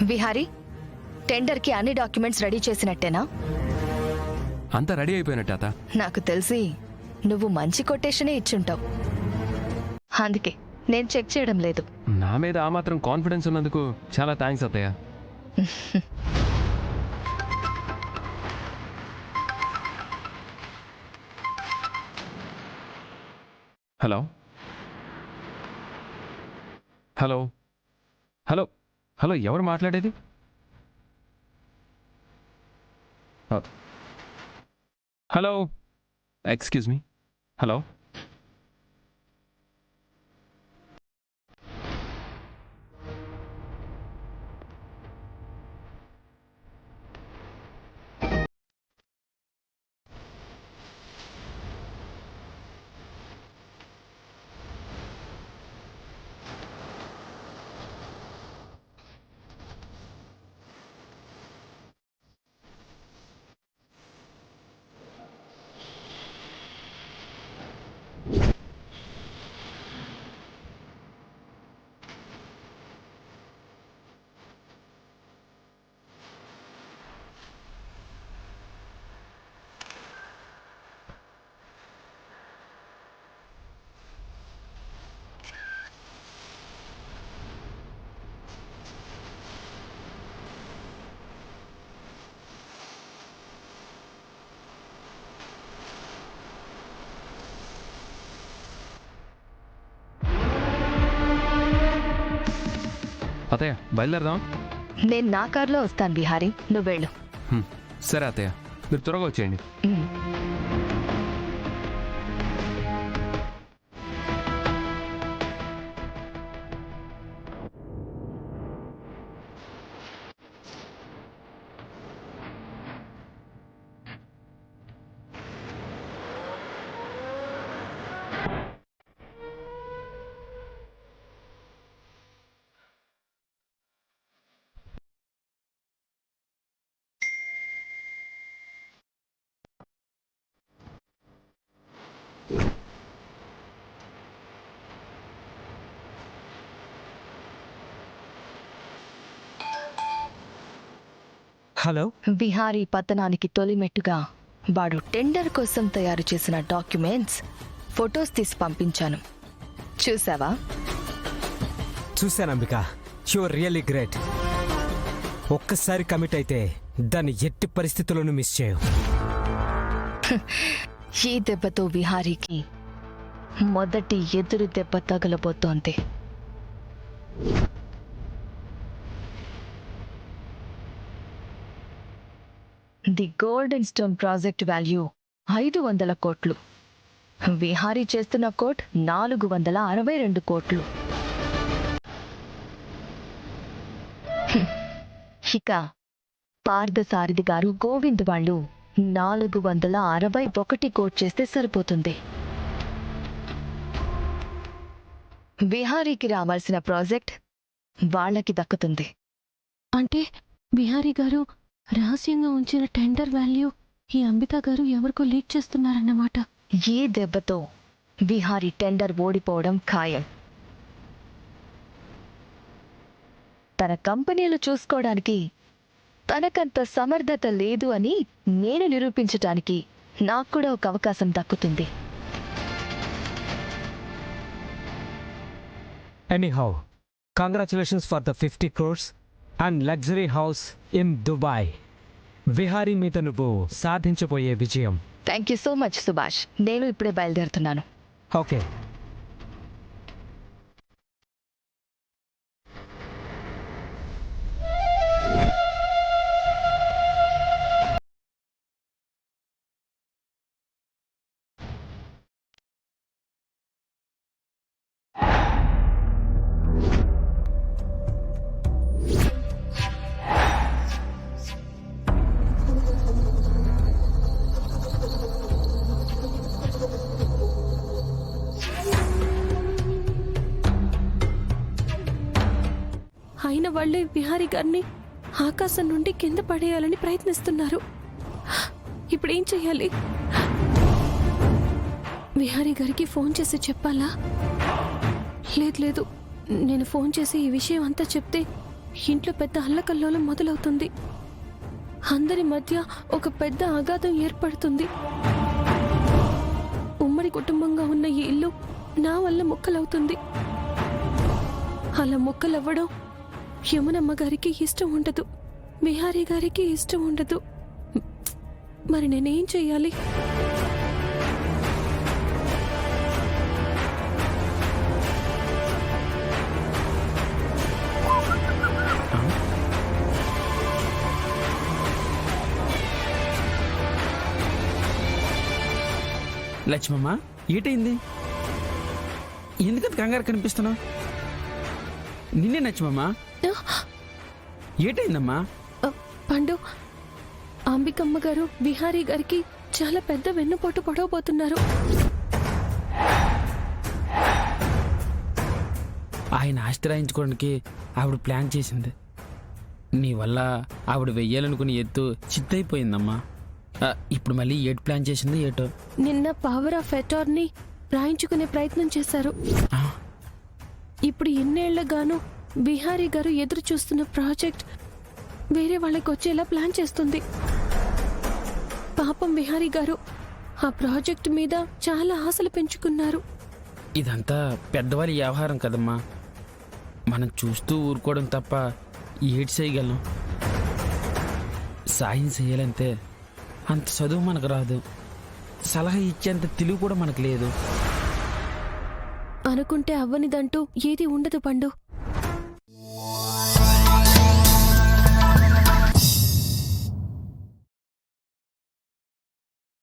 విహారీ, టెండర్కి అన్ని documents ready చేసినట్టేనా? అంతా ready అయిపోయినట్టే అత్త. నాకు తెలిసి నువ్వు మంచి కొటేషనే ఇచ్చుంటావు, అందుకే నేను చెక్ చేయడం లేదు. నా మీద ఆ మాత్రం కాన్ఫిడెన్స్ ఉన్నందుకు చాలా థ్యాంక్స్ అత్తయ్య. హలో హలో హలో హలో ఎవరు మాట్లాడేది? Hello, excuse me. హలో, అత్తయ్య బయలుదేరదాం. నేను నా కార్లో వస్తాను విహారీ, నువ్వు వెళ్ళు. సరే అత్తయ్య, మీరు త్వరగా వచ్చేయండి. హలో. విహారీ పతనానికి తొలిమెట్టుగా వాడు టెండర్ కోసం తయారు చేసిన డాక్యుమెంట్స్ ఫొటోస్ తీసి పంపించాను, చూసావా? చూశాను అంబిక, యువర్ రియల్లీ గ్రేట్. ఒక్కసారి కమిట్ అయితే దాన్ని ఎట్టి పరిస్థితుల్లోనూ మిస్ చేయవు. ఈ దెబ్బతో విహారీకి మొదటి ఎదురు దెబ్బ తగలబోతోంది. The golden stone project value 500 కోట్లు. విహారీ చేస్తున్న కోట్ 462 కోట్లు. ఇక పార్థసారథి గారు, గోవింద్ వాళ్ళు 461 కోట్ చేస్తే సరిపోతుంది. విహారీకి రావాల్సిన ప్రాజెక్ట్ వాళ్ళకి దక్కుతుంది. అంటే బిహారీ గారు రహస్యంగా ఉంచిన టెండర్ వాల్యూ ఈ అంబికా గారు ఎవరికో లీక్ చేస్తున్నారన్నమాట. ఈ దెబ్బతో విహారీ టెండర్ ఓడిపోవడం ఖాయం. తన కంపెనీలు చూసుకోవడానికి తనకంత సమర్థత లేదు అని నేను నిరూపించటానికి నాకు కూడా ఒక అవకాశం దక్కుతుంది. Anyhow, congratulations for the 50 crores and luxury house in Dubai. Vihari మీద నువ్వు సాధించబోయే విజయం. Thank you so much Subhash. నేను ఇప్పుడే బయలుదేరుతున్నాను. ఓకే. అయిన వాళ్లే బిహారీ గారిని ఆకాశం నుండి కింద పడేయాలని ప్రయత్నిస్తున్నారు. ఇప్పుడేం చెయ్యాలి? బిహారీ గారికి ఫోన్ చేసి చెప్పాలా? లేదు, నేను ఫోన్ చేసి ఈ విషయం అంతా చెప్తే ఇంట్లో పెద్ద అల్లకల్లోలం మొదలవుతుంది. అందరి మధ్య ఒక పెద్ద అగాధం ఏర్పడుతుంది. ఉమ్మడి కుటుంబంగా ఉన్న ఈ ఇల్లు నా వల్ల ముక్కలవుతుంది. అలా ముక్కలవ్వడం యమునమ్మ గారికి ఇష్టం ఉండదు, బిహారీ గారికి ఇష్టం ఉండదు. మరి నేనేం చెయ్యాలి? లక్ష్మమ్మ, ఏటైంది? ఎందుకంత కంగారు కనిపిస్తున్నావు? నిన్నే లక్ష్మమ్మ, ఏటైందమ్మా? పండు, అంబికమ్మ గారు బిహారీ గారికి చాలా పెద్ద వెన్నుపోటు పొడవబోతున్నారు. ఆయన ఆస్తి రాయించుకోవడానికి ఆవిడ ప్లాన్ చేసింది. నీ వల్ల ఆవిడ వెయ్యాలనుకుని ఎత్తు చిత్తైపోయిందమ్మా. ఇప్పుడు మళ్ళీ ఏటు ప్లాన్ చేసింది ఏటో. నిన్న పవర్ ఆఫ్ అటార్నీ రాయించుకునే ప్రయత్నం చేశారు. ఆ, ఇప్పుడు ఇన్నేళ్లగాను బిహారీ గారు ఎదురు చూస్తున్న ప్రాజెక్ట్ వేరే వాళ్ళకి వచ్చేలా ప్లాన్ చేస్తుంది. పాపం బిహారీ గారు ఆ ప్రాజెక్ట్ మీద చాలా ఆశలు పెంచుకున్నారు. ఇదంతా పెద్దవారి వ్యవహారం కదమ్మా. మనం చూస్తూ ఊరుకోవడం తప్ప ఏటి చేయగలం? సాయం చేయాలంటే అంత చదువు మనకు రాదు, సలహా ఇచ్చేంత తెలివి కూడా మనకు లేదు. అనుకుంటే అవ్వనిదంటూ ఏది ఉండదు పండు.